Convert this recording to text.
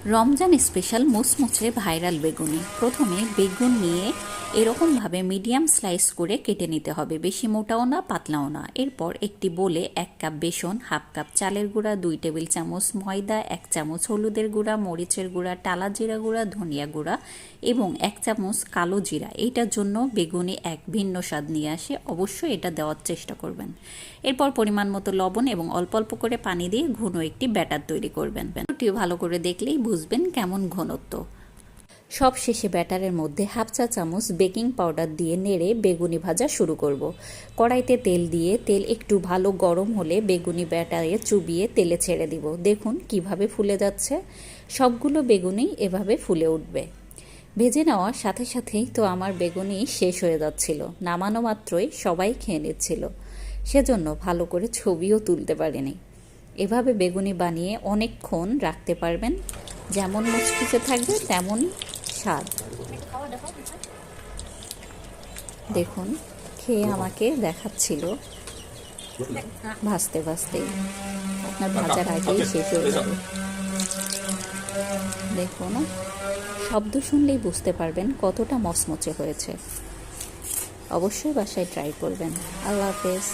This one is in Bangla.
রমজান স্পেশাল মুচমুচে ভাইরাল বেগুনি। প্রথমে বেগুন নিয়ে এরকমভাবে মিডিয়াম স্লাইস করে কেটে নিতে হবে, বেশি মোটাও না পাতলাও না। এরপর একটি বোলে 1 কাপ বেসন, হাফ কাপ চালের গুঁড়া, 2 টেবিল চামচ ময়দা, 1 চামচ হলুদের গুঁড়া, মরিচের গুঁড়া, টালা জিরা গুঁড়া, ধনিয়া গুঁড়া এবং 1 চামচ কালো জিরা। এইটার জন্য বেগুনি এক ভিন্ন স্বাদ নিয়ে আসে, অবশ্যই এটা দেওয়ার চেষ্টা করবেন। এরপর পরিমাণ মতো লবণ এবং অল্প অল্প করে পানি দিয়ে ঘন একটি ব্যাটার তৈরি করবেন। ভালো করে দেখলেই বুঝবেন কেমন ঘনত্ব। সব শেষে ব্যাটারের মধ্যে হাফ চা চামচ বেকিং পাউডার দিয়ে নেড়ে বেগুনি ভাজা শুরু করব। কড়াইতে তেল দিয়ে তেল একটু ভালো গরম হলে বেগুনি ব্যাটারে চুবিয়ে তেলে ছেড়ে দিব। দেখুন কিভাবে ফুলে যাচ্ছে। সবগুলো বেগুনি এভাবে ফুলে উঠবে। ভেজে নেওয়ার সাথে সাথেই তো আমার বেগুনি শেষ হয়ে যাচ্ছিল, নামানো মাত্রই সবাই খেয়ে নিচ্ছিল, সেজন্য ভালো করে ছবিও তুলতে পারিনি। এভাবে বেগুনি বানিয়ে অনেকক্ষণ রাখতে পারবেন, যেমন মুচমুচে থাকবে তেমনই স্বাদ। দেখুন খেয়ে আমাকে দেখাচ্ছিল ভাজতে ভাজতে, আপনার ভাজার আগেই শেষ হয়ে যাবে। দেখুন শব্দ শুনলেই বুঝতে পারবেন কতটা মচমচে হয়েছে। অবশ্যই বাসায় ট্রাই করবেন। আল্লাহ হাফেজ।